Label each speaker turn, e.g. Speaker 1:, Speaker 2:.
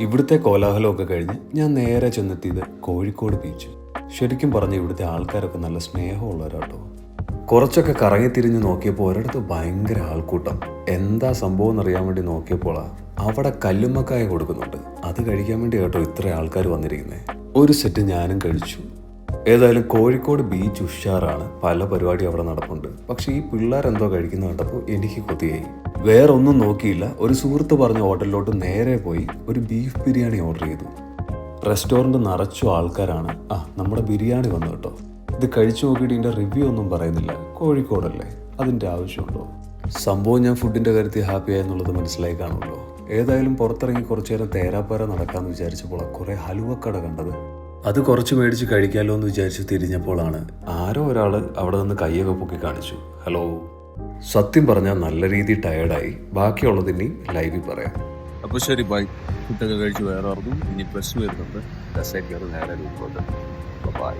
Speaker 1: ഇവിടുത്തെ കോലാഹലമൊക്കെ കഴിഞ്ഞ് ഞാൻ നേരെ ചെന്നെത്തിയത് കോഴിക്കോട് ബീച്ച്. ശരിക്കും പറഞ്ഞ് ഇവിടുത്തെ ആൾക്കാരൊക്കെ നല്ല സ്നേഹമുള്ളവരാട്ടോ. കുറച്ചൊക്കെ കറങ്ങി തിരിഞ്ഞ് നോക്കിയപ്പോൾ ഒരിടത്ത് ഭയങ്കര ആൾക്കൂട്ടം. എന്താ സംഭവം എന്നറിയാൻ വേണ്ടി നോക്കിയപ്പോളാ അവിടെ കല്ലുമ്മക്കായ കൊടുക്കുന്നുണ്ട്. അത് കഴിക്കാൻ വേണ്ടി കേട്ടോ ഇത്ര ആൾക്കാർ വന്നിരിക്കുന്നത്. ഒരു സെറ്റ് ഞാനും കഴിച്ചു. ഏതായാലും കോഴിക്കോട് ബീച്ച് ഉഷാറാണ്, പല പരിപാടി അവിടെ നടപ്പുണ്ട്. പക്ഷെ ഈ പിള്ളേരെന്തോ കഴിക്കുന്ന കണ്ടപ്പോൾ എനിക്ക് കൊതിയായി. വേറൊന്നും നോക്കിയില്ല, ഒരു സുഹൃത്ത് പറഞ്ഞ ഹോട്ടലിലോട്ട് നേരെ പോയി ഒരു ബീഫ് ബിരിയാണി ഓർഡർ ചെയ്തു. റെസ്റ്റോറൻറ്റ് നിറച്ചു ആൾക്കാരാണ്. നമ്മുടെ ബിരിയാണി വന്നു കേട്ടോ. ഇത് കഴിച്ചു നോക്കിയിട്ട് ഇതിൻ്റെ റിവ്യൂ ഒന്നും പറയുന്നില്ല. കോഴിക്കോടല്ലേ, അതിൻ്റെ ആവശ്യമുണ്ടോ? സംഭവം ഞാൻ ഫുഡിൻ്റെ കാര്യത്തിൽ ഹാപ്പിയായി എന്നുള്ളത് മനസ്സിലായി കാണുമല്ലോ. ഏതായാലും പുറത്തിറങ്ങി കുറച്ചു നേരം തേരാപ്പാര നടക്കാമെന്ന് വിചാരിച്ചപ്പോൾ കുറേ ഹലുവക്കട കണ്ടത്. അത് കുറച്ച് മേടിച്ച് കഴിക്കാമല്ലോ എന്ന് വിചാരിച്ച് തിരിഞ്ഞപ്പോഴാണ് ആരോ ഒരാൾ അവിടെ നിന്ന് കയ്യൊക്കെ പൊക്കി കാണിച്ചു. ഹലോ. സത്യം പറഞ്ഞാൽ നല്ല രീതിയിൽ ടയേർഡായി. ബാക്കിയുള്ളത് ഇനി ലൈവിൽ പറയാം.
Speaker 2: അപ്പോൾ ശരി, ബൈ. ഫുഡൊക്കെ കഴിച്ച് വേറെ ഇറങ്ങും. ഇനി ബസ് വരുന്നുണ്ട്. ബസ്സേ കയറി നേരെ ബൈ.